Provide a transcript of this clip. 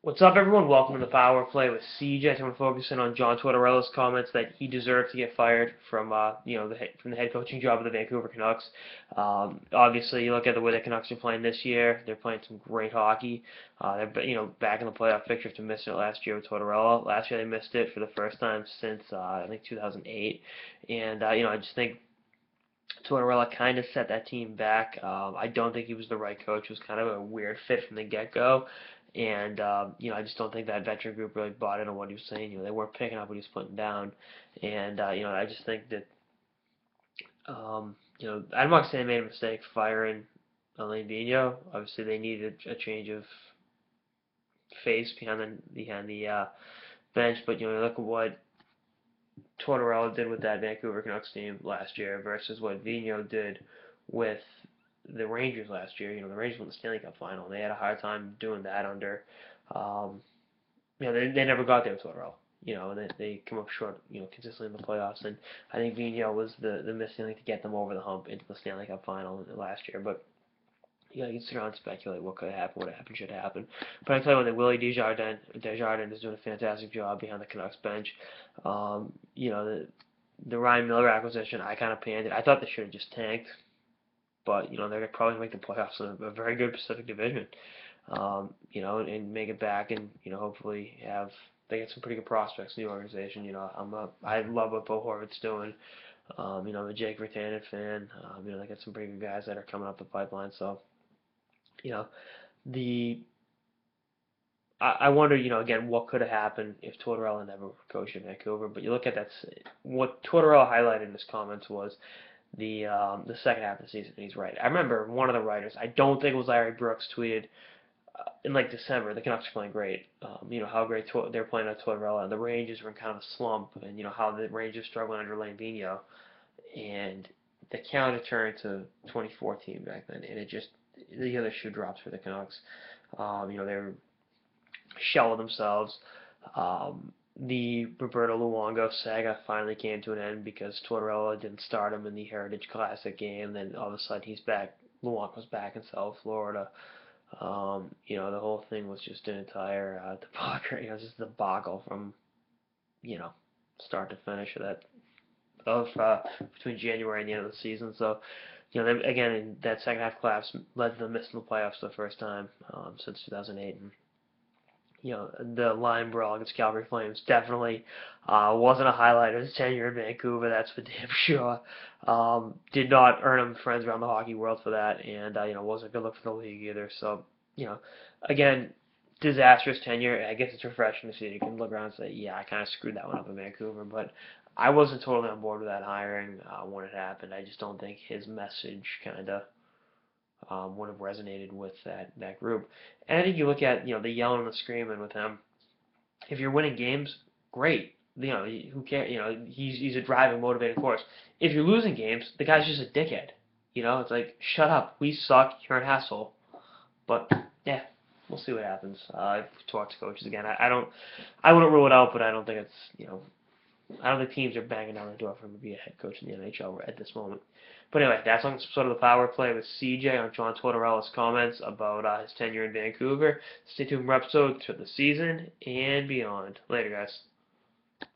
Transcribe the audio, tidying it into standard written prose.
What's up, everyone? Welcome to the Power Play with CJ. I'm going to focus in on John Tortorella's comments that he deserved to get fired from, from the head coaching job of the Vancouver Canucks. Obviously, you look at the way the Canucks are playing this year; they're playing some great hockey. They're, back in the playoff picture after missing it last year with Tortorella. Last year, they missed it for the first time since I think 2008, and I just think Tortorella kind of set that team back. I don't think he was the right coach. It was kind of a weird fit from the get-go. And, I just don't think that veteran group really bought into what he was saying. They weren't picking up what he was putting down. And, I just think that, I'm not saying they made a mistake firing Alain Vigneault. Obviously, they needed a change of face behind the bench. But, look at what Tortorella did with that Vancouver Canucks team last year versus what Vigneault did with the Rangers last year. The Rangers won the Stanley Cup final. And they had a hard time doing that under, um, they never got there with Tortorella. And they come up short, consistently in the playoffs. And I think Vigneault was the missing link to get them over the hump into the Stanley Cup final last year. But you can sit around and speculate what could happen, what happened, should happen. But I tell you what, the Willie Desjardins is doing a fantastic job behind the Canucks bench. The Ryan Miller acquisition, I kind of panned it. I thought they should have just tanked, but they're probably going to make the playoffs in a very good Pacific Division. And make it back, and hopefully they get some pretty good prospects in the organization. I love what Bo Horvat's doing. I'm a Jake Virtanen fan. They got some pretty good guys that are coming up the pipeline. So, you know, the I wonder, again, what could have happened if Tortorella never coached in Vancouver. But you look at what Tortorella highlighted in his comments was the second half of the season. And he's right. I remember one of the writers, I don't think it was Larry Brooks, tweeted in like December, the Canucks are playing great. How great they're playing at Tortorella, and the Rangers were in kind of a slump, and how the Rangers struggling under Lane Vigneault, and the counter turned to 2014 back then, and it just the other shoe drops for the Canucks. They were shell of themselves. The Roberto Luongo saga finally came to an end because Tortorella didn't start him in the Heritage Classic game. Then all of a sudden he's back. Luongo's back in South Florida. The whole thing was just an entire debacle. Just a debacle from start to finish of between January and the end of the season. So, again, that second half collapse led to them missing the playoffs for the first time since 2008. And the line brawl against Calgary Flames definitely wasn't a highlight of his tenure in Vancouver. That's for damn sure. Did not earn him friends around the hockey world for that, and wasn't a good look for the league either. So, again, disastrous tenure. I guess it's refreshing to see. You can look around and say, yeah, I kind of screwed that one up in Vancouver, but I wasn't totally on board with that hiring when it happened. I just don't think his message kind of would have resonated with that group. And I think you look at the yelling and the screaming with him. If you're winning games, great. Who cares? He's a driving, motivating force. If you're losing games, the guy's just a dickhead. It's like, shut up. We suck. You're an asshole. But yeah, we'll see what happens. I've talked to coaches again. I wouldn't rule it out, but I don't think it's I don't think teams are banging down the door for him to be a head coach in the NHL at this moment. But anyway, that's on sort of the power play with CJ on John Tortorella's comments about his tenure in Vancouver. Stay tuned for episodes for the season and beyond. Later, guys.